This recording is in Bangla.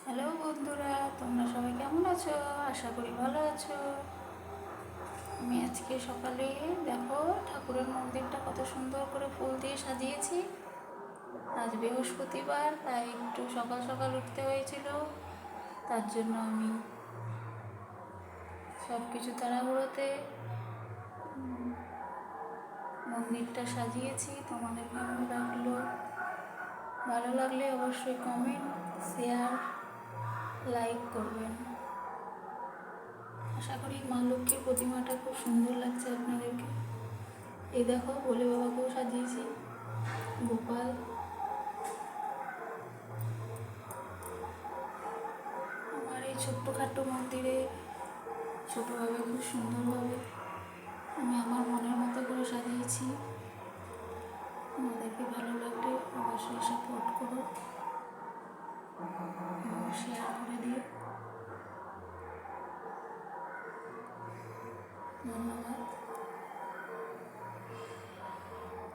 হ্যালো বন্ধুরা, তোমরা সবাই কেমন আছো? আশা করি ভালো আছো। আমি আজকে সকালে দেখো ঠাকুরের মন্দিরটা কত সুন্দর করে ফুল দিয়ে সাজিয়েছি। আজ বৃহস্পতিবার, তাই একটু সকাল সকাল উঠতে হয়েছিল। তার জন্য আমি সব কিছু তাড়াহুড়োতে মন্দিরটা সাজিয়েছি। তোমাদের কেমন লাগলো? ভালো লাগলে অবশ্যই কমেন্ট, শেয়ার, লাইক করবেন। আশা করি মা লক্ষ্মীর প্রতিমাটা খুব সুন্দর লাগছে আপনাদেরকে। এই দেখো ভোলে বাবাকেও সাজিয়েছি, গোপাল। আমার এই ছোট্টখাট্টো মন্দিরে ছোটোভাবে খুব সুন্দরভাবে আমি আমার মনের মতো করে সাজিয়েছি। আমাদেরকে ভালো লাগলে অবশ্যই সাপোর্ট করো, শেয়ার করে দিও। ধন্যবাদ।